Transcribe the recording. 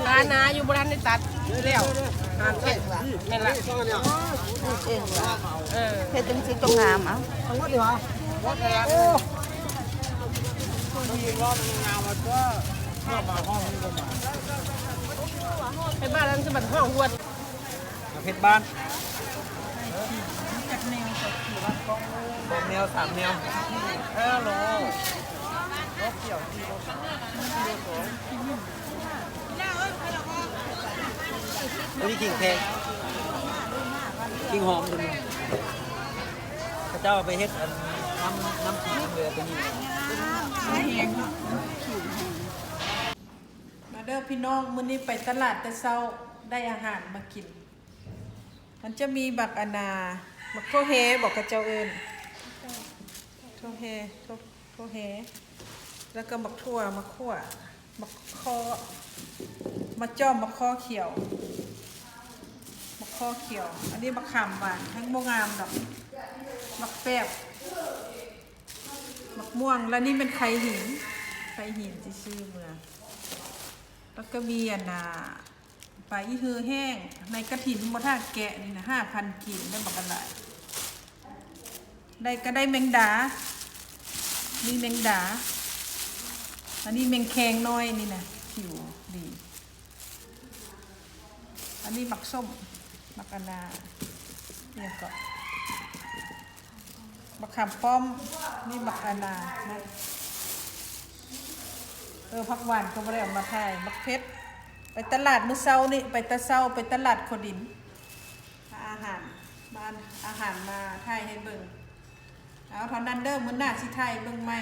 ร้านนาอยู่บร้านในตัดเลี้ยวหาเผ็ดแม่นละเพชรจังสีตรงงามอ่ะไปบ้านนั้นจะบัดห้องหวดเพชรบ้าน2 แนว 3 แนว5 โลรถเกี่ยวที่รถนี่กิ่งแพงกิ่งหอมดูนี่พระเจ้าไปเฮ็ดน้ำขิงเรือตัวนี้มาเด้อพี่น้องมื้อนี้ไปตลาดแต่เช้าได้อาหารมากินมันจะมีบักอนาบักโคเฮบอกกับเจ้าเอิญโคเฮโคเฮแล้วก็บักทั่วมะขั่วบักคอมาจ้อมบักคอเขียวบักคอเขียวอันนี้บักขามหวานทั้งโมงามดอกบักแป๊บบักม่วงแล้วนี่เป็นไข่หินที่ชื่อเมืองแล้วก็มีอันน่ะปลาอีฮือแห้งในกระถิ่นมะท่าแกะนี่นะ5,000 กิโลได้บักอะไรได้ก็ได้แมงดามีแมงดาอันนี้แมงแคงน้อยนี่นะผิวดีอันนี้บักส้มบักอนาเนี่ยก็บักขามป้อมนี่บักอนานะผักหวานก็ไม่ได้ออกมาถ่ายบักเพชรไปตลาดมื้อเช้านี่ไปตะเช้าไปตลาดขดินอาหารบ้านอาหารมาถ่ายให้เบิ่งเอาเท่านั้นเด้อมื้อหน้าสิถ่ายเบิ่งใหม่